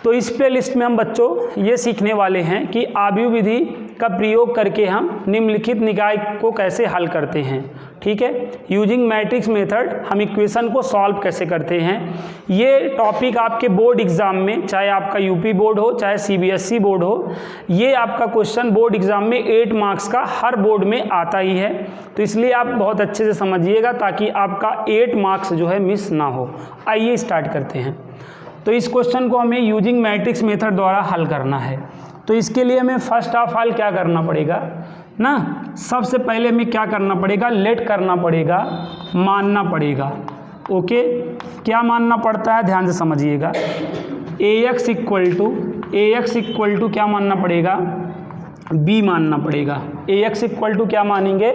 तो इस play list में हम बच्चों ये सीखने वाले हैं कि आव्यूह विधि का प्रयोग करके हम निम्नलिखित निकाय को कैसे हल करते हैं। ठीक है, यूजिंग मैट्रिक्स मेथड हम इक्वेशन को सॉल्व कैसे करते हैं। ये टॉपिक आपके बोर्ड एग्ज़ाम में, चाहे आपका यूपी बोर्ड हो चाहे सीबीएसई बोर्ड हो, ये आपका क्वेश्चन बोर्ड एग्ज़ाम में 8 मार्क्स का हर बोर्ड में आता ही है। तो इसलिए आप बहुत अच्छे से समझिएगा ताकि आपका 8 मार्क्स जो है मिस ना हो। आइए स्टार्ट करते हैं। तो इस क्वेश्चन को हमें यूजिंग मैट्रिक्स मेथड द्वारा हल करना है। तो इसके लिए हमें फर्स्ट ऑफ ऑल क्या करना पड़ेगा ना, सबसे पहले हमें क्या करना पड़ेगा, लेट करना पड़ेगा, मानना पड़ेगा। ओके, क्या मानना पड़ता है ध्यान से समझिएगा। ax इक्वल टू क्या मानना पड़ेगा, b मानना पड़ेगा। ax इक्वल टू क्या मानेंगे,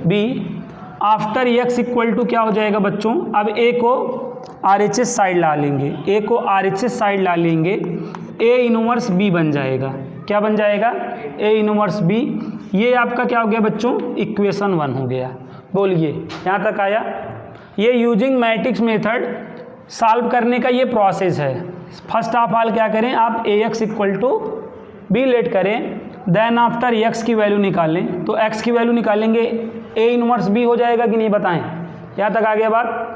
b। After x equal to क्या हो जाएगा बच्चों, अब a को RHS साइड ला लेंगे, a को RHS साइड ला लेंगे, a इनवर्स b बन जाएगा। क्या बन जाएगा, a इनवर्स b। ये आपका क्या हो गया बच्चों, इक्वेशन 1 हो गया। बोलिए यहाँ तक आया। ये यूजिंग मैट्रिक्स मेथड सॉल्व करने का ये प्रोसेस है। फर्स्ट ऑफ ऑल क्या करें आप, ax equal to b let करें, देन आफ्टर x की वैल्यू निकालें। तो x की वैल्यू निकालेंगे, a इनवर्स b हो जाएगा कि नहीं बताएं। यहाँ तक आ गया बात।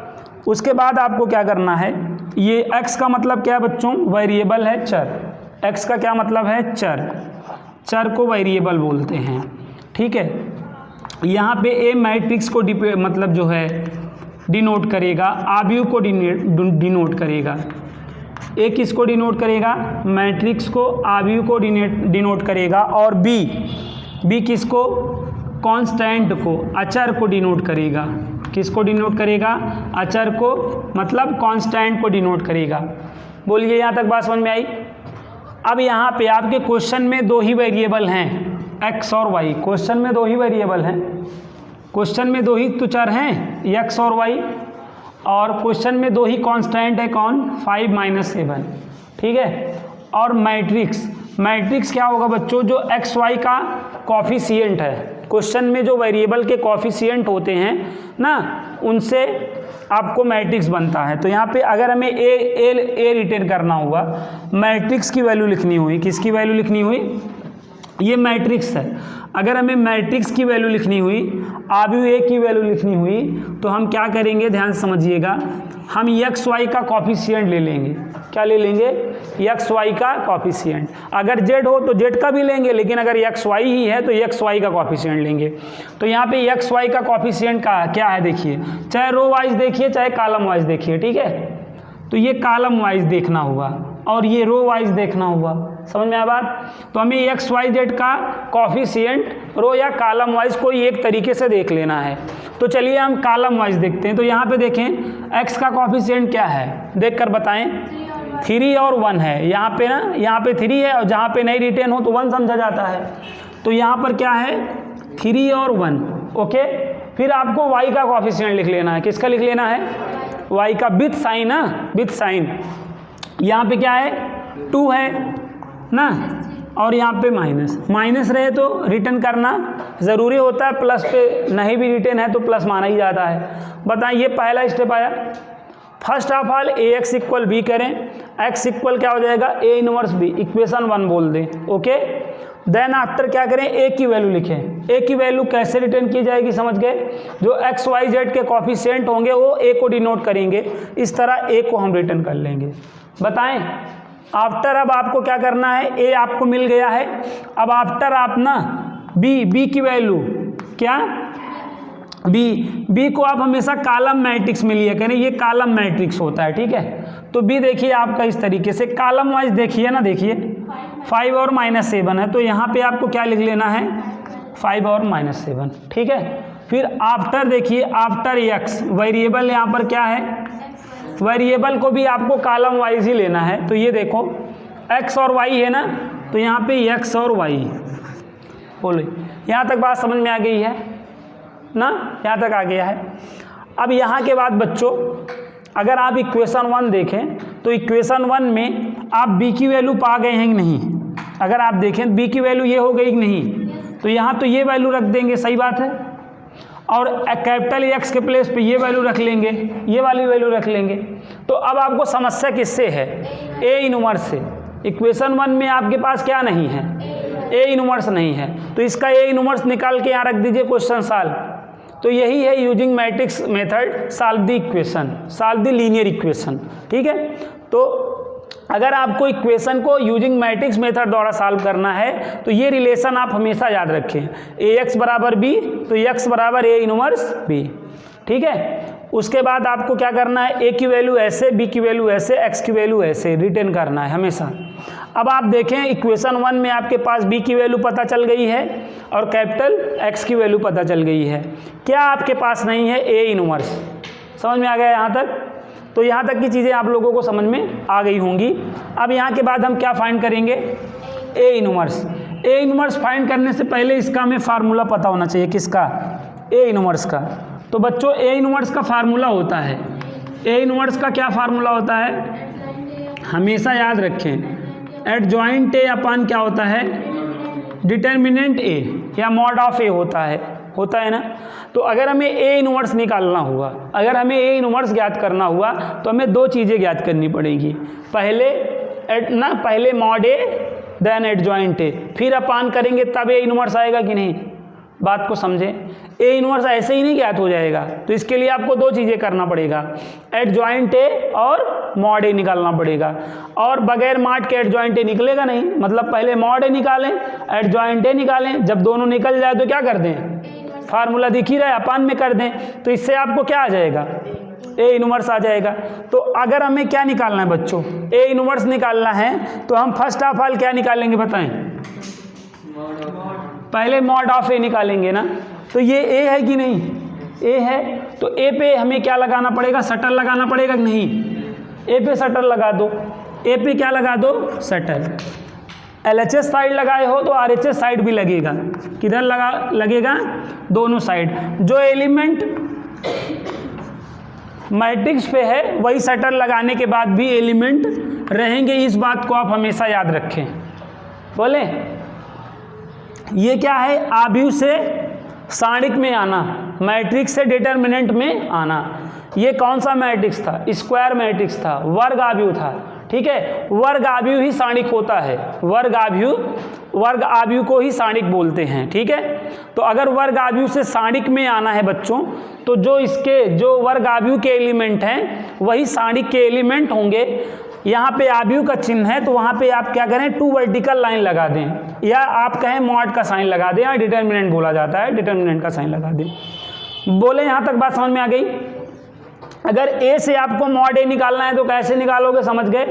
उसके बाद आपको क्या करना है, ये x का मतलब क्या है बच्चों, वेरिएबल है, चर। x का क्या मतलब है, चर। चर को वेरिएबल बोलते हैं। ठीक है, यहाँ पे a मैट्रिक्स को मतलब जो है डिनोट करेगा, आव्यूह को डिनोट करेगा। a किसको डिनोट करेगा, मैट्रिक्स को, आव्यूह को डिनोट करेगा। और b किसको, कांस्टेंट को, अचर को डिनोट करेगा। किसको डिनोट करेगा, अचर को, मतलब कांस्टेंट को डिनोट करेगा। बोलिए यहाँ तक बात समझ में आई। अब यहाँ पे आपके क्वेश्चन में 2 ही वेरिएबल हैं, x और y। क्वेश्चन में 2 ही वेरिएबल हैं, क्वेश्चन में 2 ही तो चर हैं, x और y। और क्वेश्चन में 2 ही कांस्टेंट है, कौन, 5 - 7। ठीक है, और मैट्रिक्स क्या होगा बच्चों, जो x y का कॉफिशिएंट है। क्वेश्चन में जो वेरिएबल के कॉफिशिएंट होते हैं ना, उनसे आपको मैट्रिक्स बनता है। तो यहाँ पे अगर हमें ए रिटेन करना हुआ, मैट्रिक्स की वैल्यू लिखनी हुई, किसकी वैल्यू लिखनी हुई, ये मैट्रिक्स है। अगर हमें मैट्रिक्स की वैल्यू लिखनी हुई, आव्यूह ए की वैल्यू लिखनी हुई, तो हम क्या करेंगे ध्यान से समझिएगा, हम एक्स वाई का कॉफिशिएंट ले लेंगे। क्या ले लेंगे, एक्स वाई का कॉफिशिएंट। अगर जेड हो तो जेड का भी लेंगे, लेकिन अगर एक्स वाई ही है तो एक्स वाई का कॉफिशिएंट लेंगे। तो यहाँ पे एक्स वाई का कॉफिशिएंट का क्या है देखिए, चाहे रो वाइज देखिए चाहे कॉलम वाइज देखिए। ठीक है, तो ये कॉलम वाइज देखना हुआ और ये रो वाइज देखना हुआ। समझ में आया बात। तो हमें एक्स वाई जेड का कॉफिशिएंट रो या कॉलम वाइज कोई एक तरीके से देख लेना है। तो चलिए हम कॉलम वाइज देखते हैं। तो यहाँ पे देखें एक्स का कॉफिशिएंट क्या है, देख कर बताएं। 3 और 1 है यहाँ पे ना, यहाँ पे 3 है और जहाँ पे नहीं रिटेन हो तो 1 समझा जाता है। तो यहाँ पर क्या है, 3 और 1। ओके, फिर आपको वाई का कॉफिशिएंट लिख लेना है। किसका लिख लेना है, वाई का, विथ साइन ना, विथ साइन। यहाँ पे क्या है, 2 है ना, और यहाँ पे माइनस रहे तो रिटर्न करना ज़रूरी होता है, प्लस पे नहीं भी रिटर्न है तो प्लस माना ही जाता है। बताएं, ये पहला स्टेप आया। First of all A X equal B करें, एक्स इक्वल क्या हो जाएगा, ए इनवर्स बी, इक्वेशन 1 बोल दें। ओके, देन आफ्टर क्या करें, ए की वैल्यू लिखें। ए की वैल्यू कैसे रिटर्न की जाएगी समझ गए, जो एक्स वाई जेड के कॉफिशिएंट होंगे वो ए को डिनोट करेंगे, इस तरह ए को हम रिटर्न कर लेंगे। बताएं, आफ्टर अब आपको क्या करना है, ए आपको मिल गया है। अब आफ्टर आप ना बी की वैल्यू क्या, बी को आप हमेशा कॉलम मैट्रिक्स में लिया करें, ये कॉलम मैट्रिक्स होता है। ठीक है, तो बी देखिए आपका इस तरीके से कॉलम वाइज देखिए ना, देखिए 5 और -7 है, तो यहाँ पे आपको क्या लिख लेना है, 5 और -7। ठीक है, फिर आफ्टर देखिए, आफ्टर एक्स वेरिएबल यहाँ पर क्या है, वेरिएबल को भी आपको कॉलम वाइज ही लेना है। तो ये देखो एक्स और वाई है ना, तो यहाँ पे एक्स और वाई। बोलो यहाँ तक बात समझ में आ गई है ना, यहाँ तक आ गया है। अब यहाँ के बाद बच्चों अगर आप इक्वेशन 1 देखें तो इक्वेशन 1 में आप बी की वैल्यू पा गए हैं कि नहीं। अगर आप देखें बी की वैल्यू ये हो गई कि नहीं, तो यहाँ तो ये वैल्यू रख देंगे, सही बात है, और कैपिटल एक्स के प्लेस पे ये वैल्यू रख लेंगे, ये वाली वैल्यू रख लेंगे। तो अब आपको समस्या किससे है, ए इनवर्स से। इक्वेशन 1 में आपके पास क्या नहीं है, ए इनवर्स नहीं है, तो इसका ए इनवर्स निकाल के यहाँ रख दीजिए, क्वेश्चन सॉल्व। तो यही है using matrix method solve the equation, solve the linear equation. ठीक है, तो अगर आपको इक्वेशन को यूजिंग मैट्रिक्स मेथड द्वारा सॉल्व करना है तो ये रिलेशन आप हमेशा याद रखें, ए एक्स बराबर बी तो एक्स बराबर ए इनवर्स बी। ठीक है, उसके बाद आपको क्या करना है, ए की वैल्यू ऐसे, बी की वैल्यू ऐसे, एक्स की वैल्यू ऐसे रिटेन करना है हमेशा। अब आप देखें इक्वेशन 1 में आपके पास बी की वैल्यू पता चल गई है और कैपिटल एक्स की वैल्यू पता चल गई है, क्या आपके पास नहीं है, ए इनवर्स। समझ में आ गया यहाँ तक? तो यहाँ तक की चीज़ें आप लोगों को समझ में आ गई होंगी। अब यहाँ के बाद हम क्या फाइंड करेंगे, A inverse. A inverse find करने से पहले इसका हमें फार्मूला पता होना चाहिए, किसका, ए इनवर्स का। तो बच्चों ए इनवर्स का फार्मूला होता है, ए इनवर्स का क्या फार्मूला होता है, हमेशा याद रखें, एडजॉइंट ए अपान क्या होता है, डिटर्मिनेंट ए या मॉड ऑफ ए होता है ना। तो अगर हमें ए इनवर्स निकालना हुआ, अगर हमें ए इनवर्स ज्ञात करना हुआ तो हमें दो चीज़ें ज्ञात करनी पड़ेगी, पहले mod A then adjoint A, फिर अपान करेंगे तब ए इनवर्स आएगा कि नहीं, बात को समझें। ए इनवर्स ऐसे ही नहीं ज्ञात हो जाएगा, तो इसके लिए आपको दो चीज़ें करना पड़ेगा, एडजॉइंट ए और मॉड ए निकालना पड़ेगा, और बगैर मॉड के एडजॉइंट ए निकलेगा नहीं। मतलब पहले मॉड ए निकालें, एडजॉइंट ए निकालें, जब दोनों निकल जाए तो क्या कर दें, फार्मूला दिख ही रहा है, अपान में कर दें, तो इससे आपको क्या आ जाएगा, ए इनवर्स आ जाएगा। तो अगर हमें क्या निकालना है बच्चों, ए इनवर्स निकालना है तो हम फर्स्ट ऑफ ऑल क्या निकालेंगे बताएं, पहले मॉड ऑफ ए निकालेंगे ना। तो ये ए है कि नहीं, ए है, तो ए पे हमें क्या लगाना पड़ेगा, शटर लगाना पड़ेगा कि नहीं, ए पे शटर लगा दो, ए पे क्या लगा दो, शटर। LHS साइड लगाए हो तो RHS साइड भी लगेगा, किधर लगेगा, दोनों साइड। जो एलिमेंट मैट्रिक्स पे है वही शटर लगाने के बाद भी एलिमेंट रहेंगे, इस बात को आप हमेशा याद रखें। बोले ये क्या है, आव्यूह से सारणिक में आना, मैट्रिक्स से डिटर्मिनेंट में आना। ये कौन सा मैट्रिक्स था, स्क्वायर मैट्रिक्स था, वर्ग आव्यूह था। ठीक है, वर्ग आव्यूह ही सारणिक होता है, वर्ग आव्यूह को ही सारणिक बोलते हैं। ठीक है, तो अगर वर्ग आव्यूह से सारणिक में आना है बच्चों, तो जो वर्ग आव्यूह के एलिमेंट हैं वही सारणिक के एलिमेंट होंगे। यहाँ पे आव्यूह का चिन्ह है तो वहाँ पे आप क्या करें, 2 वर्टिकल लाइन लगा दें, या आप कहें मॉड का साइन लगा दें, या डिटर्मिनेंट बोला जाता है, डिटर्मिनेंट का साइन लगा दें। बोले यहाँ तक बात समझ में आ गई। अगर ए से आपको मॉड ए निकालना है तो कैसे निकालोगे, समझ गए,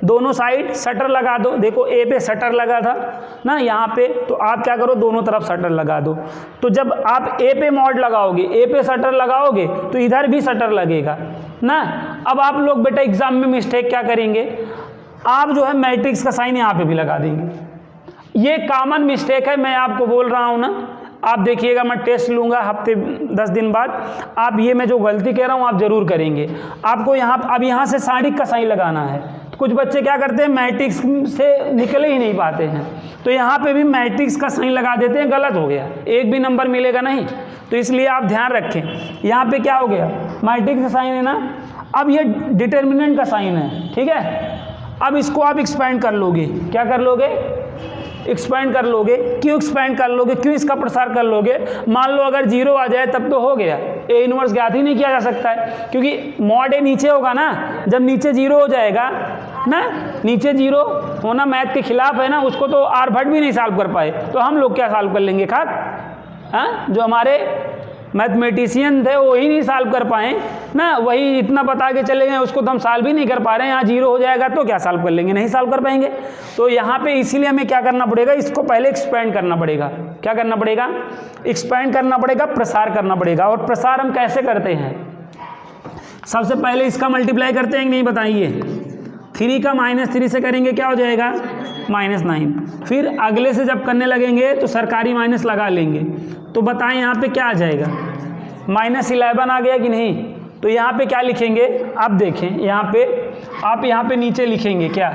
दोनों साइड शटर लगा दो। देखो ए पे शटर लगा था ना यहाँ पे, तो आप क्या करो, दोनों तरफ शटर लगा दो। तो जब आप ए पे मॉड लगाओगे, ए पे शटर लगाओगे तो इधर भी शटर लगेगा ना। अब आप लोग बेटा एग्जाम में मिस्टेक क्या करेंगे, आप जो है मैट्रिक्स का साइन यहाँ पे भी लगा देंगे। ये कॉमन मिस्टेक है, मैं आपको बोल रहा हूँ ना। आप देखिएगा, मैं टेस्ट लूँगा हफ्ते 10 दिन बाद, आप ये मैं जो गलती कह रहा हूँ आप ज़रूर करेंगे। आपको यहाँ से सारणिक का साइन लगाना है। तो कुछ बच्चे क्या करते हैं, मैट्रिक्स से निकल ही नहीं पाते हैं, तो यहाँ पे भी मैट्रिक्स का साइन लगा देते हैं, गलत हो गया, एक भी नंबर मिलेगा नहीं। तो इसलिए आप ध्यान रखें, यहाँ पे क्या हो गया, मैट्रिक्स का साइन है ना, अब ये डिटर्मिनेंट का साइन है। ठीक है, अब इसको आप एक्सपेंड कर लोगे, क्या कर लोगे, एक्सपेंड कर लोगे। क्यों एक्सपेंड कर लोगे, क्यों इसका प्रसार कर लोगे, मान लो अगर 0 आ जाए तब तो हो गया, ए इनवर्स ज्ञात ही नहीं किया जा सकता है, क्योंकि मॉड ए नीचे होगा ना। जब नीचे 0 हो जाएगा ना, नीचे 0 होना मैथ के खिलाफ है ना, उसको तो आर्यभट्ट भी नहीं सॉल्व कर पाए, तो हम लोग क्या सॉल्व कर लेंगे खाक, हाँ, जो हमारे मैथमेटिशियन थे वो ही नहीं सॉल्व कर पाए ना, वही इतना बता के चले गए, उसको तो हम सॉल्व ही नहीं कर पा रहे हैं। यहाँ 0 हो जाएगा तो क्या सॉल्व कर लेंगे, नहीं सॉल्व कर पाएंगे। तो यहाँ पे इसीलिए हमें क्या करना पड़ेगा, इसको पहले एक्सपेंड करना पड़ेगा। क्या करना पड़ेगा, एक्सपेंड करना पड़ेगा, प्रसार करना पड़ेगा। और प्रसार हम कैसे करते हैं, सबसे पहले इसका मल्टीप्लाई करते हैं कि नहीं, बताइए। 3 का -3 से करेंगे क्या हो जाएगा, -9। फिर अगले से जब करने लगेंगे तो सरकारी माइनस लगा लेंगे, तो बताएं यहाँ पे क्या आ जाएगा, -11 आ गया कि नहीं। तो यहाँ पे क्या लिखेंगे, आप देखें यहाँ पे, आप यहाँ पे नीचे लिखेंगे क्या,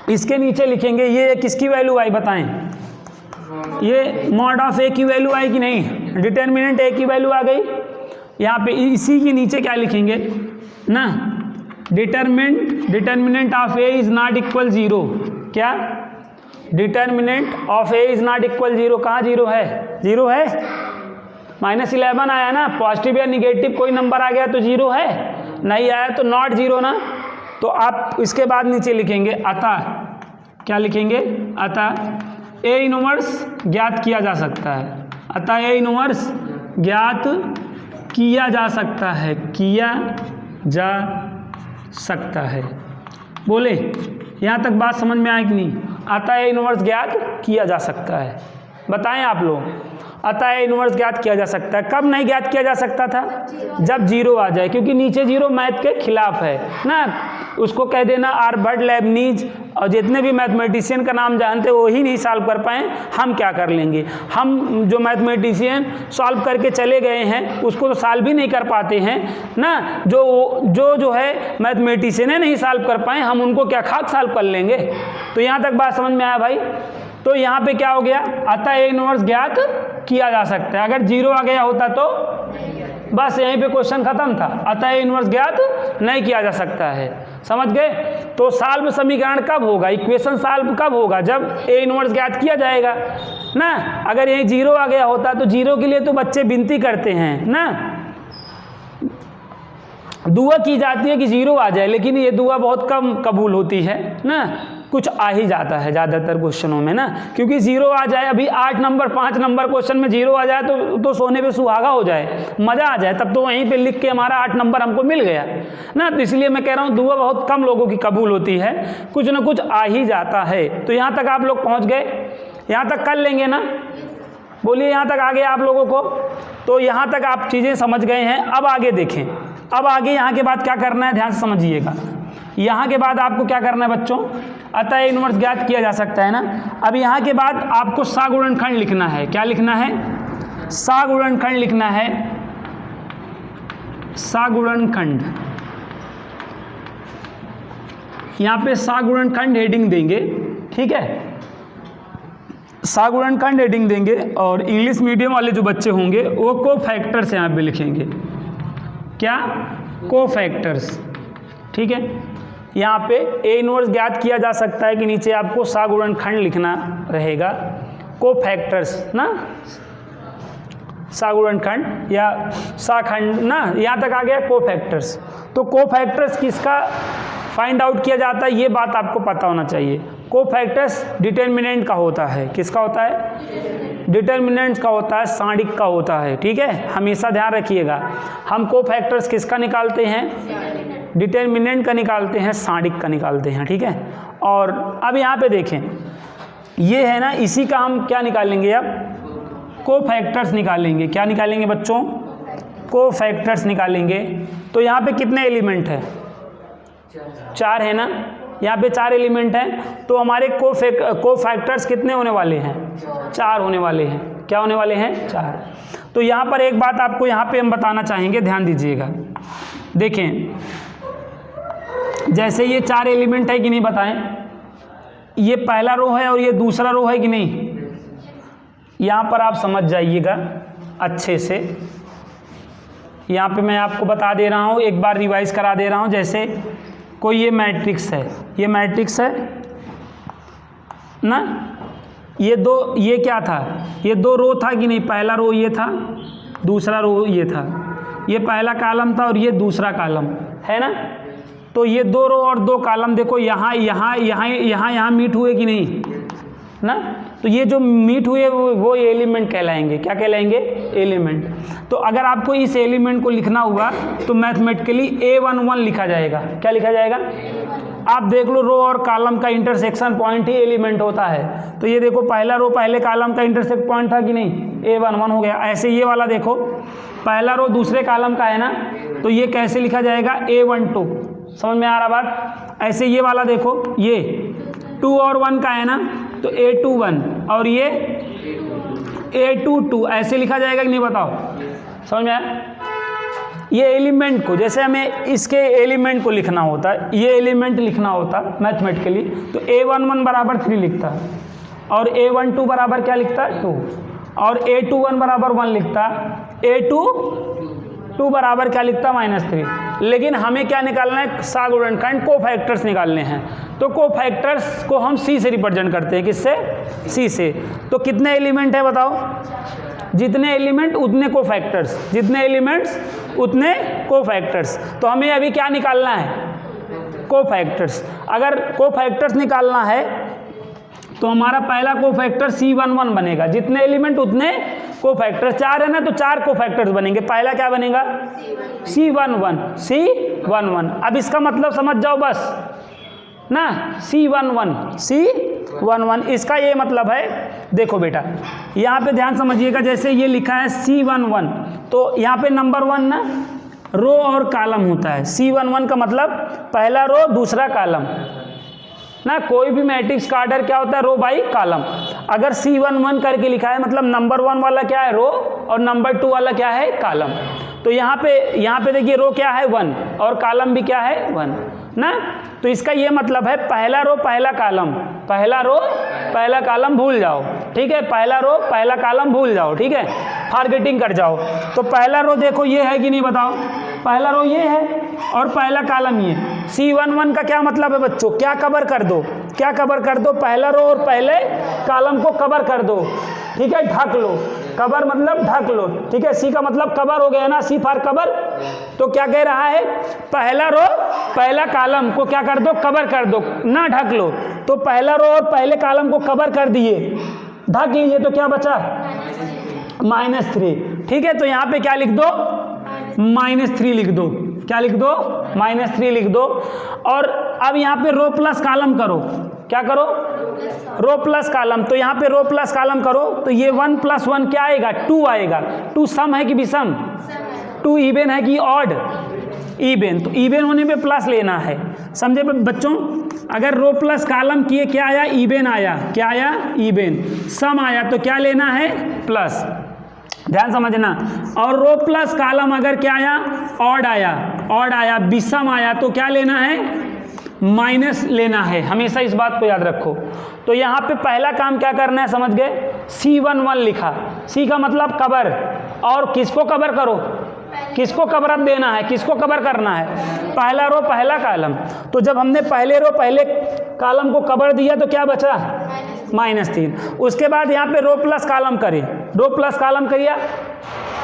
इसके नीचे लिखेंगे ये किसकी वैल्यू आई बताएं, ये मॉड ऑफ ए की वैल्यू आई कि नहीं, डिटर्मिनेंट ए की वैल्यू आ गई। यहाँ पे इसी के नीचे क्या लिखेंगे ना, determinant of A is not equal 0। क्या determinant of A is not equal 0? कहाँ 0 है? 0 है। -11 आया ना, पॉजिटिव या निगेटिव कोई नंबर आ गया तो 0 है, नहीं आया तो नॉट 0 ना। तो आप इसके बाद नीचे लिखेंगे अतः, क्या लिखेंगे? अतः ए इनवर्स ज्ञात किया जा सकता है। अतः ए इनवर्स ज्ञात किया जा सकता है, किया जा सकता है। बोले यहाँ तक बात समझ में आए कि नहीं? अतः ए इनवर्स ज्ञात किया जा सकता है, बताएं आप लोग। अतः ए इनवर्स ज्ञात किया जा सकता है। कब नहीं ज्ञात किया जा सकता था? जब 0 आ जाए, क्योंकि नीचे 0 मैथ के खिलाफ है ना। उसको कह देना आर्यभट्ट, लेबनीज और जितने भी मैथमेटिशियन का नाम जानते हो वही नहीं सॉल्व कर पाए, हम क्या कर लेंगे? हम जो मैथमेटिशियन सॉल्व करके चले गए हैं उसको तो सॉल्व भी नहीं कर पाते हैं ना। जो है मैथमेटिशियन नहीं सॉल्व कर पाए, हम उनको क्या खाक सॉल्व कर लेंगे? तो यहाँ तक बात समझ में आया भाई? तो यहाँ पे क्या हो गया? अतः ए इनवर्स ज्ञात किया जा सकता है। अगर 0 आ गया होता तो बस यहीं पे क्वेश्चन खत्म था। अतः ए इनवर्स ज्ञात नहीं किया जा सकता है। समझ गए? तो सॉल्व समीकरण कब होगा, इक्वेशन सॉल्व कब होगा? जब ए इनवर्स ज्ञात किया जाएगा ना। अगर यहीं 0 आ गया होता तो 0 के लिए तो बच्चे विनती करते हैं ना, दुआ की जाती है कि 0 आ जाए, लेकिन ये दुआ बहुत कम कबूल होती है ना। कुछ आ ही जाता है ज़्यादातर क्वेश्चनों में ना, क्योंकि 0 आ जाए। अभी 8 नंबर 5 नंबर क्वेश्चन में 0 आ जाए तो सोने पे सुहागा हो जाए, मज़ा आ जाए, तब तो वहीं पे लिख के हमारा 8 नंबर हमको मिल गया ना। तो इसलिए मैं कह रहा हूँ दुआ बहुत कम लोगों की कबूल होती है, कुछ ना कुछ आ ही जाता है। तो यहाँ तक आप लोग पहुँच गए, यहाँ तक कर लेंगे ना? बोलिए यहाँ तक आ गया आप लोगों को? तो यहाँ तक आप चीज़ें समझ गए हैं। अब आगे देखें, अब आगे यहाँ के बाद क्या करना है, ध्यान से समझिएगा। यहाँ के बाद आपको क्या करना है बच्चों? अतः ए इनवर्स ज्ञात किया जा सकता है ना। अब यहाँ के बाद आपको सागुणनखंड लिखना है। क्या लिखना है? सागुणनखंड लिखना है। सागुणनखंड, यहाँ पे सागुणनखंड हेडिंग देंगे, ठीक है? सागुणनखंड हेडिंग देंगे और इंग्लिश मीडियम वाले जो बच्चे होंगे वो कोफैक्टर्स यहाँ पे लिखेंगे। क्या? कोफैक्टर्स, ठीक है? यहाँ पे ए इनवर्स ज्ञात किया जा सकता है कि नीचे आपको सागुणनखंड लिखना रहेगा। कोफैक्टर्स ना, सागुणनखंड या साखंड ना, यहाँ तक आ गया कोफैक्टर्स। तो कोफैक्टर्स किसका फाइंड आउट किया जाता है, ये बात आपको पता होना चाहिए। कोफैक्टर्स डिटर्मिनेंट का होता है। किसका होता है? डिटर्मिनेंट का होता है, सारणिक का होता है, ठीक है? हमेशा ध्यान रखिएगा, हम कोफैक्टर्स किसका निकालते हैं? डिटर्मिनेंट का निकालते हैं, सारणिक का निकालते हैं, ठीक है? और अब यहाँ पे देखें, ये है ना, इसी का हम क्या निकालेंगे? अब कोफैक्टर्स निकालेंगे। क्या निकालेंगे बच्चों? कोफैक्टर्स निकालेंगे। तो यहाँ पे कितने एलिमेंट हैं? 4 है ना, यहाँ पे 4 एलिमेंट हैं। तो हमारे कोफैक्टर्स कितने होने वाले हैं? 4 होने वाले हैं। क्या होने वाले हैं? 4। तो यहाँ पर एक बात आपको यहाँ पे हम बताना चाहेंगे, ध्यान दीजिएगा। देखें, जैसे ये 4 एलिमेंट है कि नहीं, बताएं? ये पहला रो है और ये दूसरा रो है कि नहीं? यहाँ पर आप समझ जाइएगा अच्छे से। यहाँ पे मैं आपको बता दे रहा हूँ, एक बार रिवाइज करा दे रहा हूँ। जैसे कोई ये मैट्रिक्स है, ये मैट्रिक्स है ना, ये क्या था? ये 2 रो था कि नहीं? पहला रो ये था, दूसरा रो ये था। ये पहला कॉलम था और ये दूसरा कॉलम है ना। तो ये 2 रो और 2 कॉलम देखो, यहाँ मीट हुए कि नहीं ना। तो ये जो मीट हुए वो एलिमेंट कहलाएंगे। क्या कहलाएंगे? एलिमेंट। तो अगर आपको इस एलिमेंट को लिखना हुआ तो मैथमेटिकली A11 लिखा जाएगा। क्या लिखा जाएगा? आप देख लो, रो और कॉलम का इंटरसेक्शन पॉइंट ही एलिमेंट होता है। तो ये देखो, पहला रो पहले कॉलम का इंटरसेक्ट पॉइंट था कि नहीं? A11 हो गया। ऐसे ये वाला देखो, पहला रो दूसरे कॉलम का है ना, तो ये कैसे लिखा जाएगा? A12। समझ में आ रहा बात? ऐसे ये वाला देखो, ये 2 और 1 का है ना, तो A21 और ये A22 ऐसे लिखा जाएगा कि नहीं? बताओ, समझ में आया? ये एलिमेंट को, जैसे हमें इसके एलिमेंट को लिखना होता है, ये एलिमेंट लिखना होता मैथमेटिकली, तो A11 बराबर 3 लिखता और A12 बराबर क्या लिखता? 2 और A21 बराबर 1 लिखता, A22 बराबर क्या लिखता? -3। लेकिन हमें क्या निकालना है, सा गुणनखंड कोफैक्टर्स निकालने हैं। तो कोफैक्टर्स को हम सी से रिप्रेजेंट करते हैं, किससे, सी से। तो कितने एलिमेंट है बताओ, जितने एलिमेंट उतने कोफैक्टर्स, जितने एलिमेंट्स उतने कोफैक्टर्स। तो हमें अभी क्या निकालना है, कोफैक्टर्स। अगर कोफैक्टर्स निकालना है तो हमारा पहला कोफैक्टर C11 बनेगा, जितने एलिमेंट उतने कोफैक्टर, 4 है ना तो 4 कोफैक्टर्स बनेंगे। पहला क्या बनेगा, C11। अब इसका मतलब समझ जाओ बस ना, C11 इसका ये मतलब है, देखो बेटा यहाँ पे ध्यान समझिएगा, जैसे ये लिखा है C11 तो यहाँ पे नंबर 1 ना रो और कॉलम होता है। C11 का मतलब पहला रो दूसरा कॉलम ना, कोई भी मैट्रिक्स का ऑर्डर क्या होता है, रो बाई कॉलम। अगर C11 करके लिखा है मतलब नंबर 1 वाला क्या है, रो, और नंबर 2 वाला क्या है, कॉलम। तो यहाँ पे देखिए रो क्या है 1 और कॉलम भी क्या है 1 ना। तो इसका ये मतलब है पहला रो पहला कॉलम, पहला रो पहला कॉलम भूल जाओ, ठीक है, पहला रो पहला कॉलम भूल जाओ, ठीक है, फॉरगेटिंग कर जाओ। तो पहला रो देखो ये है कि नहीं बताओ, पहला रो ये है और पहला कॉलम ये। C11 का क्या मतलब है बच्चों, क्या कवर कर दो, क्या कवर कर दो, पहला रो और पहले कॉलम को कवर कर दो, ठीक है, ढक लो, कवर मतलब ढक लो, ठीक है। सी का मतलब कवर हो गया ना, सी फॉर कवर। तो क्या कह रहा है, पहला रो पहला कॉलम को क्या कर दो, कवर कर दो ना, ढक लो। तो पहला रो और पहले कॉलम को कवर कर दिए, ढक लीजिए, तो क्या बचा -3, ठीक है। तो यहाँ पे क्या लिख दो, -3 लिख दो, क्या लिख दो, -3 लिख दो। और अब यहाँ पे रो प्लस कॉलम करो, क्या करो, रो प्लस कॉलम। तो यहाँ पे रो प्लस कॉलम करो तो ये 1 + 1 क्या आएगा, 2 आएगा। 2 सम है कि विषम, 2 इवन है कि ऑड, इवन। तो इवन होने पे प्लस लेना है, समझे बच्चों। अगर रो प्लस कॉलम किए क्या आया, इवन आया, क्या आया, इवन। सम आया तो क्या लेना है, प्लस, ध्यान समझना। और रो प्लस कॉलम अगर क्या आया, ऑड आया, ऑड आया, विषम आया तो क्या लेना है, माइनस लेना है, हमेशा इस बात को याद रखो। तो यहाँ पे पहला काम क्या करना है, समझ गए, C11 लिखा, C का मतलब कवर, और किसको कवर करो, किसको कवर अप देना है, किसको कवर करना है, पहला रो पहला कॉलम। तो जब हमने पहले रो पहले कॉलम को कवर दिया तो क्या बचा, -3। उसके बाद यहाँ पे रो प्लस कॉलम करें, रो प्लस कॉलम किया,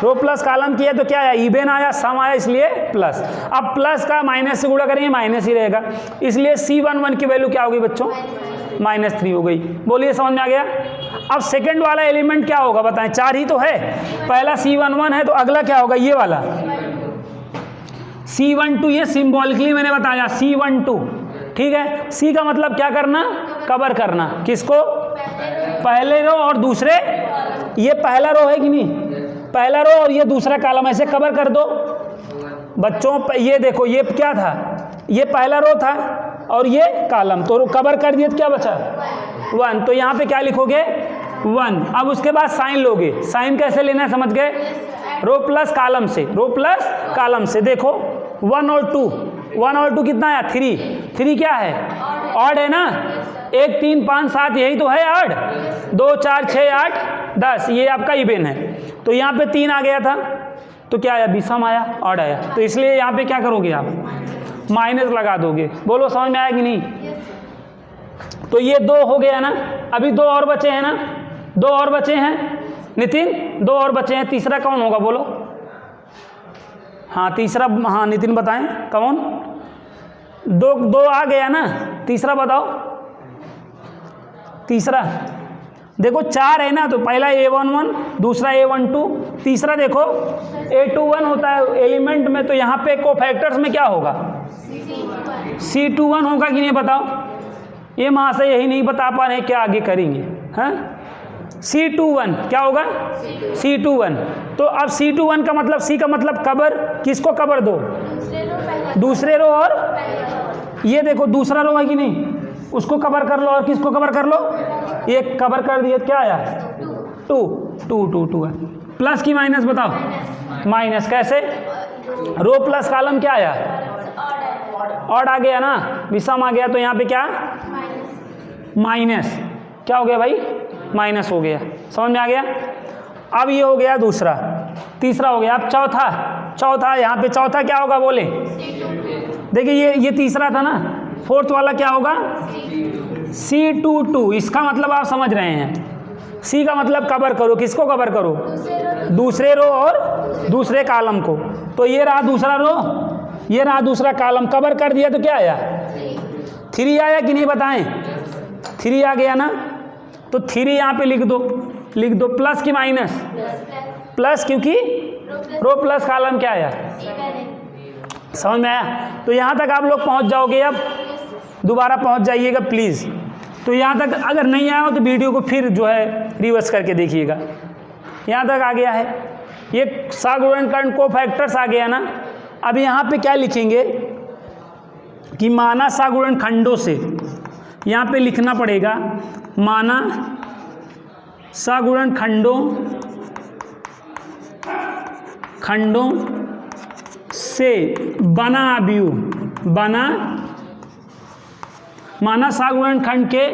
रो प्लस कॉलम किया तो क्या आया, इवन आया, सम आया, इसलिए प्लस। अब प्लस का माइनस से गुणा करेंगे, माइनस ही रहेगा, इसलिए C11 की वैल्यू क्या होगी बच्चों, -3 हो गई। बोलिए समझ में आ गया। अब सेकंड वाला एलिमेंट क्या होगा बताएं, 4 ही तो है, पहला C11 है तो अगला क्या होगा, ये वाला C12। ये सिंबॉलिकली मैंने बताया C12, ठीक है। C का मतलब क्या करना, कवर करना, किसको, पहले रो और दूसरे, ये पहला रो है कि नहीं, पहला रो और ये दूसरा कॉलम, ऐसे कवर कर दो बच्चों। ये देखो ये क्या था, ये पहला रो था और ये कॉलम, तो कवर कर दिए तो क्या बचा 1। तो यहाँ पे क्या लिखोगे 1। अब उसके बाद साइन लोगे, साइन कैसे लेना है समझ गए, रो प्लस कॉलम से, रो प्लस कॉलम से। देखो 1 और 2, 1 और 2 कितना आया, 3, 3 क्या है, ऑड है ना, 1 3 5 7 यही तो है ऑड, 2 4 6 8 10 ये आपका इवन है। तो यहाँ पे 3 आ गया था तो क्या आया, विषम आया, ऑड आया। तो इसलिए यहाँ पे क्या करोगे आप, माइनस लगा दोगे। बोलो समझ में आया कि नहीं। तो ये 2 हो गया ना, अभी 2 और बचे हैं ना, 2 और बचे हैं नितिन, 2 और बचे हैं, तीसरा कौन होगा बोलो। हाँ तीसरा, हाँ नितिन बताएं कौन, 2 आ गया ना, तीसरा बताओ। तीसरा देखो 4 है ना, तो पहला A11, दूसरा A12, तीसरा देखो A21 होता है एलिमेंट में। तो यहाँ पे कोफैक्टर्स में क्या होगा, C21 होगा कि नहीं बताओ। ये महाशय यही नहीं बता पा रहे, क्या आगे करेंगे, हाँ C21 क्या होगा, C21। तो अब C21 का मतलब, C का मतलब कवर, किसको कवर दो, दूसरे रो, और ये देखो दूसरा रो है कि नहीं, उसको कवर कर लो, और किसको कवर कर लो, ये कवर कर दिए, क्या आया 2 है। प्लस की माइनस बताओ, माइनस कैसे, रो प्लस कॉलम क्या आया, ऑड आ गया ना, विषम आ गया, तो यहाँ पे क्या माइनस, क्या हो गया भाई, माइनस हो गया। समझ में आ गया। अब ये हो गया दूसरा, तीसरा हो गया। अब चौथा यहाँ पे चौथा क्या होगा बोले? देखिए ये तीसरा था ना, फोर्थ वाला क्या होगा? C22। इसका मतलब आप समझ रहे हैं, C का मतलब कवर करो, किसको कवर करो? दूसरे रो और दूसरे कॉलम को। तो ये रहा दूसरा रो, ये रहा दूसरा कॉलम, कवर कर दिया तो क्या आया? 3 आया कि नहीं बताएं? 3 आ गया ना, तो 3 यहाँ पे लिख दो प्लस की माइनस? प्लस, क्योंकि रो प्लस कॉलम क्या आया? समझ में आया? तो यहाँ तक आप लोग पहुँच जाओगे। अब दोबारा पहुँच जाइएगा प्लीज़। तो यहाँ तक अगर नहीं आया हो तो वीडियो को फिर जो है रिवर्स करके देखिएगा। यहाँ तक आ गया है, ये सागुणनखंड को फैक्टर्स आ गया ना। अब यहाँ पे क्या लिखेंगे कि माना सागुणनखंडों से, यहाँ पे लिखना पड़ेगा माना सागुणनखंडों से बना माना सागुणनखंड के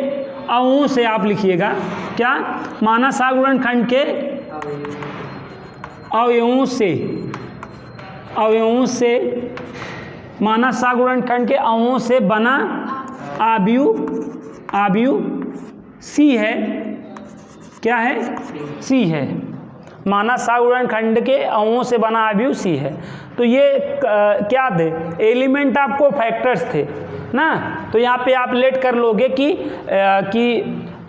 अवों से, आप लिखिएगा क्या? माना सागुणनखंड के अवयवों से माना सागुणनखंड के अवों से बना आव्यूह C है। क्या है? C है। माना सागुणनखंड के अवों से बना आव्यूह C है। तो ये क्या थे? एलिमेंट आपको फैक्टर्स थे ना। तो यहाँ पे आप लेट कर लोगे कि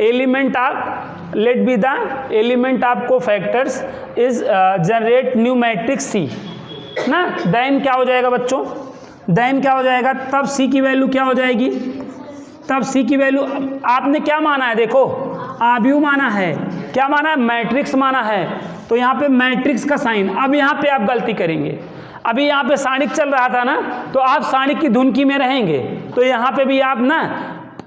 एलिमेंट आप लेट बी द एलिमेंट आपको factors is generate new matrix C ना। देन क्या हो जाएगा बच्चों? देन क्या हो जाएगा? तब C की वैल्यू क्या हो जाएगी? तब C की वैल्यू आपने क्या माना है? देखो, आव्यूह माना है। क्या माना है? मैट्रिक्स माना है। तो यहाँ पे मैट्रिक्स का साइन, अब यहाँ पे आप गलती करेंगे। अभी यहाँ पे साणिक चल रहा था ना, तो आप साणिक की धुनकी में रहेंगे, तो यहाँ पे भी आप ना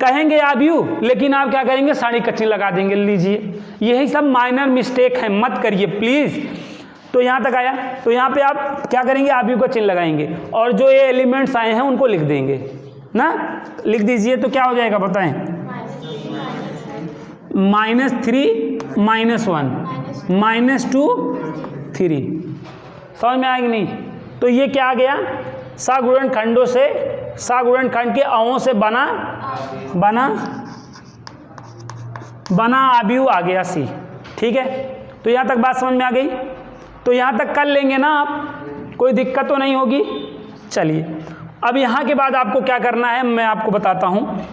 कहेंगे आव्यूह, लेकिन आप क्या करेंगे? साणिक का चिन्ह लगा देंगे। लीजिए, यही सब माइनर मिस्टेक है, मत करिए प्लीज़। तो यहाँ तक आया, तो यहाँ पे आप क्या करेंगे? आव्यूह का चिन्ह लगाएंगे और जो ये एलिमेंट्स आए हैं उनको लिख देंगे ना। लिख दीजिए, तो क्या हो जाएगा बताएं? -3 -1 -2 3। समझ में आएगी नहीं? तो ये क्या आ गया? सागुणनखंडों से, सागुणनखंड के अवों से बना आव्यूह आ गया C। ठीक है, तो यहाँ तक बात समझ में आ गई? तो यहाँ तक कर लेंगे ना आप, कोई दिक्कत तो नहीं होगी। चलिए, अब यहाँ के बाद आपको क्या करना है मैं आपको बताता हूँ।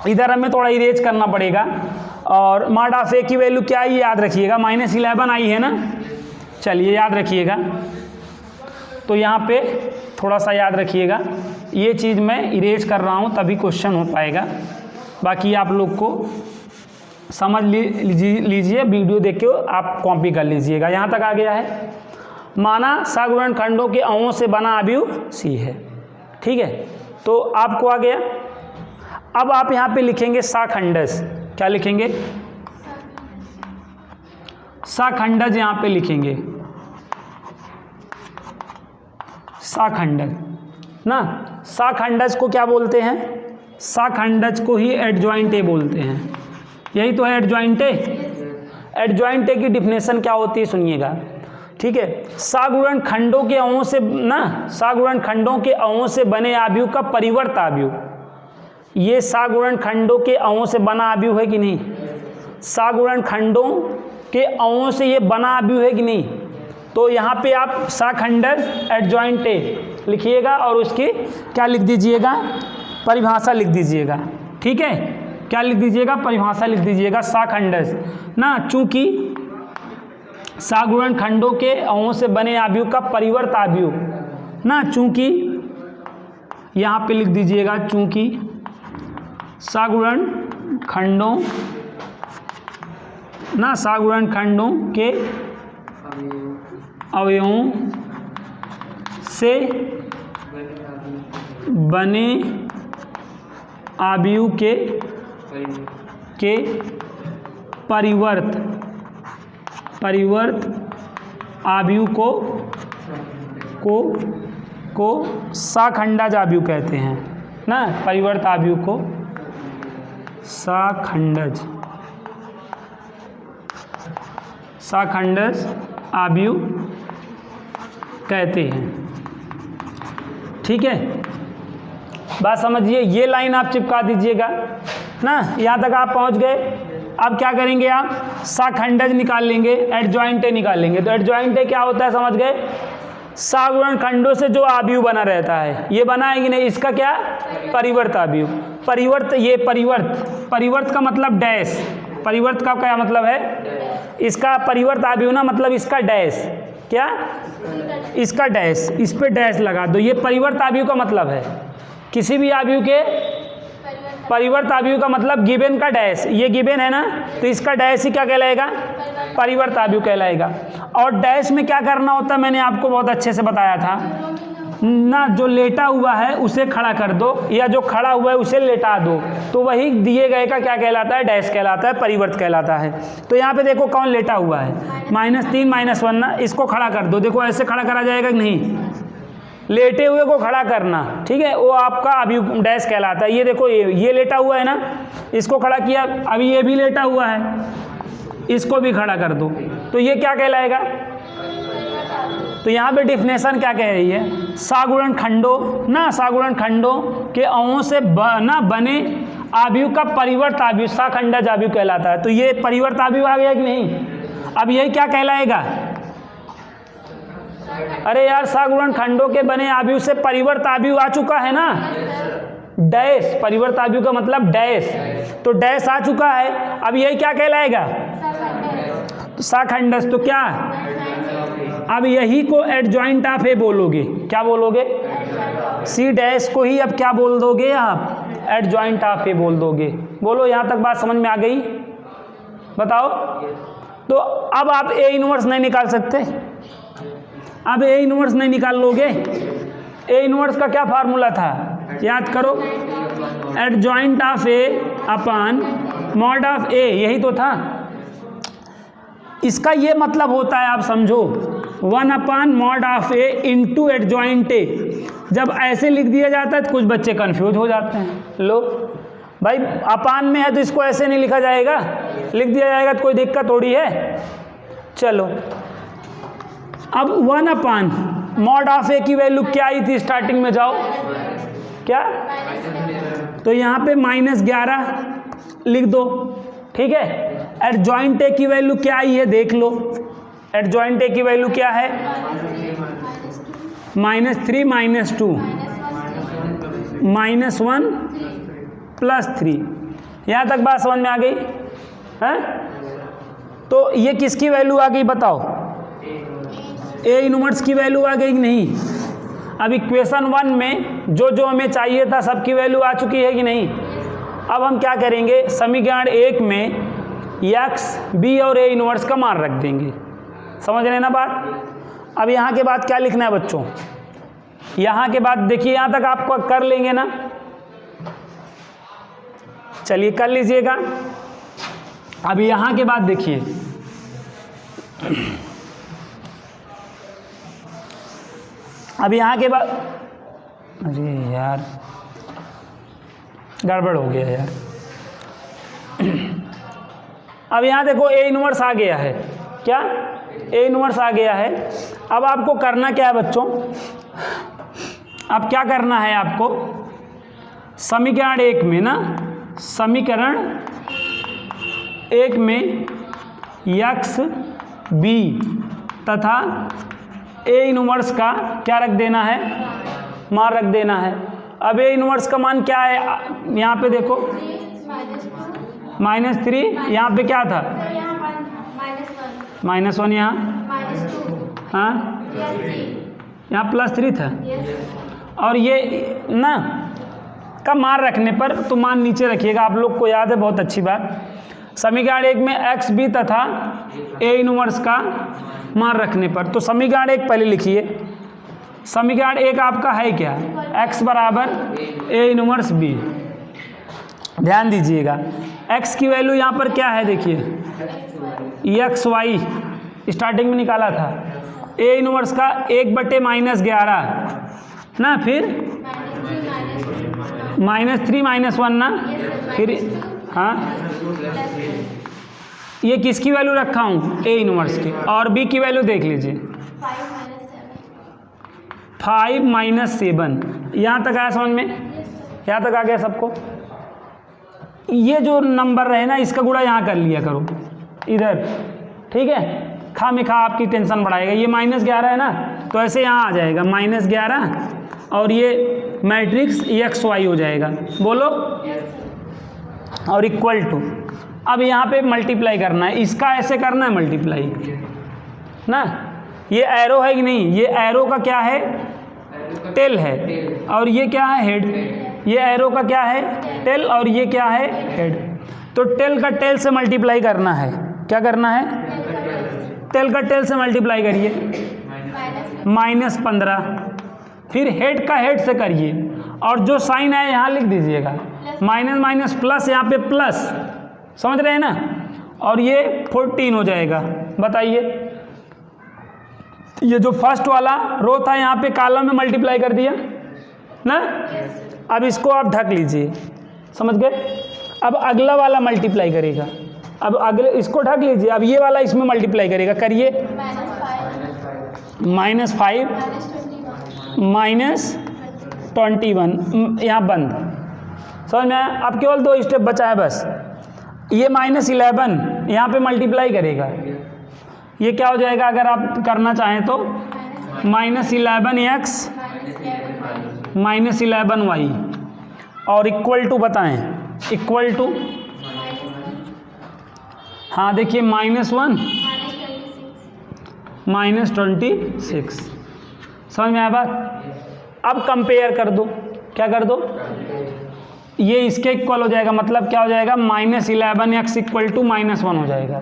इधर हमें थोड़ा इरेज करना पड़ेगा। और मॉड ऑफ A की वैल्यू क्या आई याद रखिएगा? -11 आई है ना। चलिए याद रखिएगा, तो यहाँ पे थोड़ा सा याद रखिएगा। ये चीज़ मैं इरेज कर रहा हूँ तभी क्वेश्चन हो पाएगा। बाकी आप लोग को समझ लीजिए, वीडियो देख के आप कॉपी कर लीजिएगा। यहाँ तक आ गया है। माना सागुणनखंडों के अवों से बना आव्यूह C है। ठीक है, तो आपको आ गया। अब आप यहाँ पे लिखेंगे साखंडज। क्या लिखेंगे? साखंडज यहाँ पे लिखेंगे, साखंडज ना। साखंडज को क्या बोलते हैं? साखंडज को ही एडजॉइंट A बोलते हैं। यही तो है एडजॉइंट A। एडजॉइंट A की डिफिनेशन क्या होती है सुनिएगा। ठीक है, सागुणनखंडों के अवों से ना, सागुणनखंडों के अवों से बने आव्यूह का परिवर्त आव्यूह। ये सागुणनखंडों के अवों से बना आव्यूह है कि नहीं? सागुणनखंडों के अवों से ये बना आव्यूह है कि नहीं? तो यहाँ पे आप साखंडज एडजॉइंट A लिखिएगा और उसकी क्या लिख दीजिएगा? परिभाषा लिख दीजिएगा। ठीक है, क्या लिख दीजिएगा? परिभाषा लिख दीजिएगा साखंडज ना। चूंकि सागुणनखंडों के अवों से बने आव्यूह का परिवर्त आव्यूह ना, चूंकि यहाँ पे लिख दीजिएगा, चूंकि सागुणनखंडों ना, सागुणनखंडों के अवयवों से बने आव्यूह के परिवर्त आव्यूह को साखंडज आव्यूह कहते हैं ना। परिवर्त आव्यूह को साखंडज आव्यूह कहते हैं। ठीक है, बात समझिए। ये लाइन आप चिपका दीजिएगा ना, यहाँ तक आप पहुँच गए। अब क्या करेंगे आप, सखंडज निकाल लेंगे, एडजॉइंट ए निकालेंगे। तो एडजॉइंट ए क्या होता है समझ गए, सगुणन खंडों से जो आव्यूह बना रहता है, ये बना है कि नहीं, इसका क्या, परिवर्त आव्यूह। परिवर्त, ये परिवर्त का मतलब डैश, परिवर्त का क्या मतलब है, इसका परिवर्त आव्यूह ना, मतलब इसका डैश, क्या, इसका डैश, इस पे डैश लगा दो। ये परिवर्त आव्यूह का मतलब है। किसी भी आव्यूह के परिवर्त आव्यूह का मतलब गिवन का डैश, ये गिवन है ना, तो इसका डैश ही क्या कहलाएगा, परिवर्त आव्यूह कहलाएगा। और डैश में क्या करना होता है, मैंने आपको बहुत अच्छे से बताया था ना, जो लेटा हुआ है उसे खड़ा कर दो, या जो खड़ा हुआ है उसे लेटा दो, तो वही दिए गए का क्या कहलाता है, डैश कहलाता है, परिवर्त कहलाता है। तो यहाँ पे देखो कौन लेटा हुआ है, -3 -1 ना, इसको खड़ा कर दो। देखो ऐसे खड़ा करा जाएगा कि नहीं, लेटे हुए को खड़ा करना, ठीक है, वो आपका आव्यूह डैश कहलाता है। ये देखो ये लेटा हुआ है ना, इसको खड़ा किया, अभी ये भी लेटा हुआ है, इसको भी खड़ा कर दो, तो ये क्या कहलाएगा। तो यहाँ पे डिफिनेशन क्या कह रही है, सगुणन खंडों ना, सगुणन खंडों के अवों से बने आव्यूह का परिवर्त आव्यूह सखंडज आव्यूह कहलाता है। तो ये परिवर्त आव्यूह आ गया कि नहीं, अब यही क्या कहलाएगा, अरे यार सगुणन खंडों के बने आव्यूह से परिवर्त आव्यूह आ चुका है ना, डैश, परिवर्त आव्यूह का मतलब डैश, तो डैश आ चुका है। अब यही क्या कहलाएगा, सखंडज। तो क्या, अब यही को एडजॉइंट ऑफ ए बोलोगे, क्या बोलोगे, सी डैश को ही अब क्या बोल दोगे आप, एडजॉइंट ऑफ ए बोल दोगे। बोलो, यहाँ तक बात समझ में आ गई, बताओ। तो अब आप ए इनवर्स नहीं निकाल सकते, अब ए इनवर्स नहीं निकाल लोगे। ए इनवर्स का क्या फार्मूला था, याद करो, adjoint of A upon mod of A, यही तो था। इसका ये मतलब होता है, आप समझो, 1/mod of A into adjoint A. जब ऐसे लिख दिया जाता है तो कुछ बच्चे कंफ्यूज हो जाते हैं, लो भाई अपान में है तो इसको ऐसे नहीं लिखा जाएगा, लिख दिया जाएगा तो कोई दिक्कत थोड़ी है। चलो, अब 1/mod ऑफ ए की वैल्यू क्या आई थी स्टार्टिंग में, जाओ क्या, तो यहाँ पे -11 लिख दो, ठीक है। एडजॉइंट ए की वैल्यू क्या आई है देख लो, एडजॉइंट ए की वैल्यू क्या है, -3 -2 -1 +3। यहाँ तक बात समझ में आ गई है। तो ये किसकी वैल्यू आ गई बताओ, ए इनवर्स की वैल्यू आ गई कि नहीं। अब इक्वेशन 1 में जो जो हमें चाहिए था सबकी वैल्यू आ चुकी है कि नहीं। अब हम क्या करेंगे, समीकरण 1 में x, b और ए इनवर्स का मान रख देंगे, समझ रहे ना बात। अब यहाँ के बाद क्या लिखना है बच्चों, यहाँ के बाद देखिए, यहाँ तक आप कर लेंगे ना, चलिए कर लीजिएगा। अब यहाँ के बाद देखिए, अब यहाँ के बाद, अरे यार गड़बड़ हो गया यार। अब यहाँ देखो ए इनवर्स आ गया है, क्या, ए इनवर्स आ गया है। अब आपको करना क्या है बच्चों, अब क्या करना है आपको, समीकरण 1 में ना, समीकरण 1 में x, b तथा ए इनवर्स का क्या रख देना है, मान रख देना है। अब ए इनवर्स का मान क्या है, यहाँ पे देखो -3, यहाँ पे क्या था, -1, यहाँ, हाँ यहाँ +3 था। और ये ना का मान रखने पर तो मान नीचे रखिएगा, आप लोग को याद है, बहुत अच्छी बात। समीकरण 1 में x, b तथा ए इनवर्स का मान रखने पर, तो समीकरण 1 पहले लिखिए। समीकरण 1 आपका है क्या, x बराबर ए इनवर्स b। ध्यान दीजिएगा, x की वैल्यू यहाँ पर क्या है, देखिए xy स्टार्टिंग में निकाला था, ए इनवर्स का 1/-11 ना, फिर -3 -1 ना, फिर हाँ ये किसकी वैल्यू रखा हूँ, ए इनवर्स की, और बी की वैल्यू देख लीजिए 5 माइनस 7। यहाँ तक आया समझ में, यहाँ तक आ गया सबको। ये जो नंबर रहे ना इसका गुणा यहाँ कर लिया करो इधर, ठीक है, खामिखा आपकी टेंशन बढ़ाएगा। ये -11 है ना, तो ऐसे यहाँ आ जाएगा -11 और ये मैट्रिक्स XY हो जाएगा, बोलो, और इक्वल टू, अब यहाँ पे मल्टीप्लाई करना है, इसका ऐसे करना है मल्टीप्लाई ना। ये एरो है कि नहीं, ये एरो का क्या है, टेल है, और ये क्या है, हेड। ये एरो का क्या है, टेल, और ये क्या है, हेड। तो टेल का टेल से मल्टीप्लाई करना है, क्या करना है, टेल का टेल से मल्टीप्लाई करिए, -15, फिर हेड का हेड से करिए, और जो साइन है यहाँ लिख दीजिएगा, माइनस माइनस प्लस, यहाँ पे प्लस, समझ रहे हैं ना, और ये 14 हो जाएगा। बताइए, ये जो फर्स्ट वाला रो था यहाँ पे कॉलम में मल्टीप्लाई कर दिया ना। अब इसको आप ढक लीजिए, समझ गए। अब अगला वाला मल्टीप्लाई करेगा, अब अगले इसको ढक लीजिए, अब ये वाला इसमें मल्टीप्लाई करेगा, करिए, -5 -21, यहाँ बंद, समझ में आया। अब केवल 2 स्टेप बचा है बस। ये -11 यहाँ पे मल्टीप्लाई करेगा, ये क्या हो जाएगा अगर आप करना चाहें तो, -11x -11y, और इक्वल टू बताएं, इक्वल टू, हाँ देखिए, -1 -26, समझ में आया बात। अब कंपेयर कर दो, क्या कर दो, ये इसके इक्वल हो जाएगा, मतलब क्या हो जाएगा, -11x इक्वल टू -1 हो जाएगा।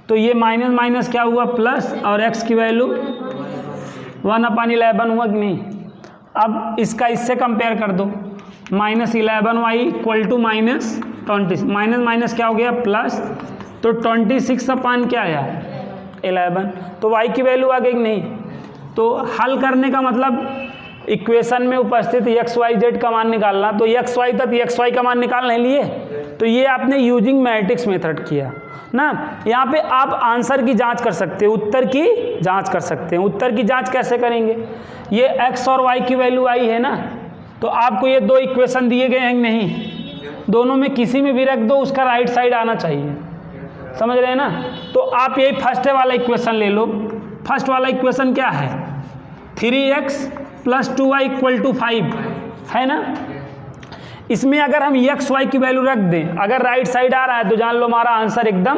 तो ये माइनस माइनस क्या हुआ, प्लस, और x की वैल्यू 1/11 हुआ कि नहीं। अब इसका इससे कंपेयर कर दो, -11y equal to -20, minus minus क्या हो गया, प्लस, तो 26 अपान क्या आया, 11, तो y की वैल्यू आ गई कि नहीं। तो हल करने का मतलब इक्वेशन में उपस्थित x y z का मान निकालना, तो x y तक x y का मान निकालने लिए, तो ये आपने यूजिंग मैट्रिक्स मेथड किया ना। यहाँ पे आप आंसर की जांच कर सकते हो, उत्तर की जांच कर सकते हैं। उत्तर की जांच कैसे करेंगे, ये x और y की वैल्यू आई है ना, तो आपको ये 2 इक्वेशन दिए गए हैं नहीं, दोनों में किसी में भी रख दो, उसका राइट साइड आना चाहिए, समझ रहे हैं ना। तो आप यही फर्स्ट वाला इक्वेशन ले लो। फर्स्ट वाला इक्वेशन क्या है, 3x + 2y = 5 है ना। इसमें अगर हम x y की वैल्यू रख दें, अगर राइट साइड आ रहा है तो जान लो हमारा आंसर एकदम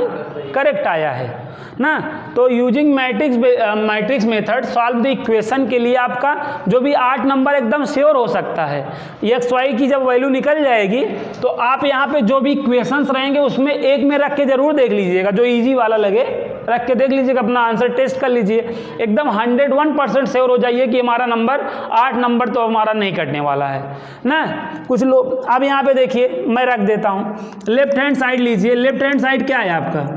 करेक्ट आया है ना। तो using matrix method solve the equation के लिए आपका जो भी 8 नंबर एकदम श्योर हो सकता है। x y की जब वैल्यू निकल जाएगी तो आप यहाँ पे जो भी इक्वेशंस रहेंगे उसमें एक में रख के ज़रूर देख लीजिएगा, जो इजी वाला लगे रख के देख लीजिएगा, अपना आंसर टेस्ट कर लीजिए, एकदम 101% श्योर हो जाइए कि हमारा नंबर 8 नंबर तो हमारा नहीं कटने वाला है ना। कुछ लोग अब यहाँ पे देखिए, मैं रख देता हूँ, लेफ्ट हैंड साइड लीजिए। लेफ्ट हैंड साइड क्या है आपका,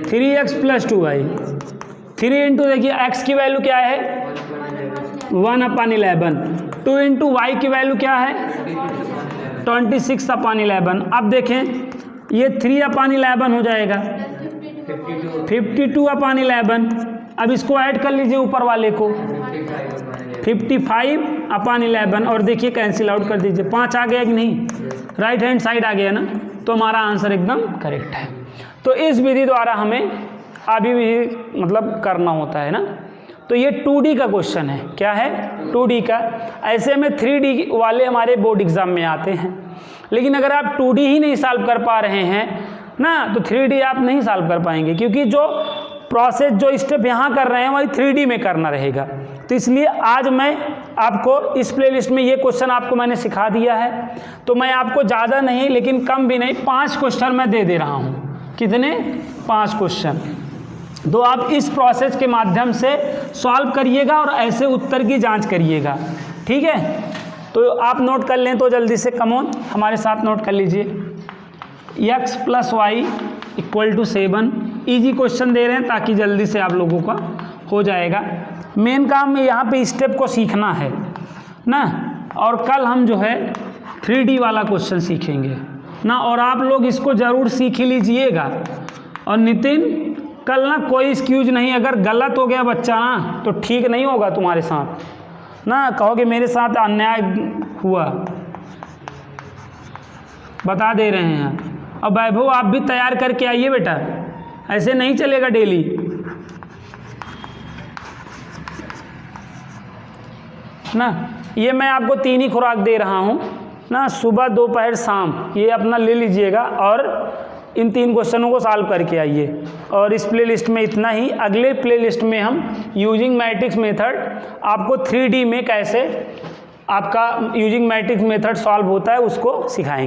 3x + 2y, 3 इंटू देखिए x की वैल्यू क्या है 1/11, 2 इंटू वाई की वैल्यू क्या है 26/11। अब देखें ये 3/11 हो जाएगा 52/11। अब इसको ऐड कर लीजिए ऊपर वाले को 55/11, और देखिए कैंसिल आउट कर दीजिए, 5 आ गया कि नहीं, राइट हैंड साइड आ गया ना, तो हमारा आंसर एकदम करेक्ट है। तो इस विधि द्वारा हमें अभी भी मतलब करना होता है ना। तो ये 2D का क्वेश्चन है, क्या है 2D का। ऐसे में 3D वाले हमारे बोर्ड एग्जाम में आते हैं, लेकिन अगर आप 2D ही नहीं सॉल्व कर पा रहे हैं ना, तो 3D आप नहीं सॉल्व कर पाएंगे, क्योंकि जो प्रोसेस जो स्टेप यहाँ कर रहे हैं वही 3D में करना रहेगा। तो इसलिए आज मैं आपको इस प्लेलिस्ट में ये क्वेश्चन आपको मैंने सिखा दिया है। तो मैं आपको ज़्यादा नहीं लेकिन कम भी नहीं 5 क्वेश्चन मैं दे दे रहा हूँ। कितने, 5 क्वेश्चन। तो आप इस प्रोसेस के माध्यम से सॉल्व करिएगा और ऐसे उत्तर की जांच करिएगा, ठीक है। तो आप नोट कर लें तो जल्दी से, कमोन हमारे साथ नोट कर लीजिए। x + y = 7। ईजी क्वेश्चन दे रहे हैं ताकि जल्दी से आप लोगों का हो जाएगा। मेन काम यहाँ पे स्टेप को सीखना है ना, और कल हम जो है 3D वाला क्वेश्चन सीखेंगे ना, और आप लोग इसको ज़रूर सीख लीजिएगा और नितिन कल ना कोई एक्सक्यूज नहीं, अगर गलत हो गया बच्चा ना तो ठीक नहीं होगा तुम्हारे साथ ना, कहोगे मेरे साथ अन्याय हुआ, बता दे रहे हैं। अब वैभव आप भी तैयार करके आइए बेटा, ऐसे नहीं चलेगा डेली ना। ये मैं आपको 3 ही खुराक दे रहा हूँ ना, सुबह दोपहर शाम, ये अपना ले लीजिएगा और इन 3 क्वेश्चनों को सॉल्व करके आइए। और इस प्लेलिस्ट में इतना ही। अगले प्लेलिस्ट में हम यूजिंग मैट्रिक्स मेथड आपको 3D में कैसे आपका यूजिंग मैट्रिक्स मेथड सॉल्व होता है उसको सिखाएंगे।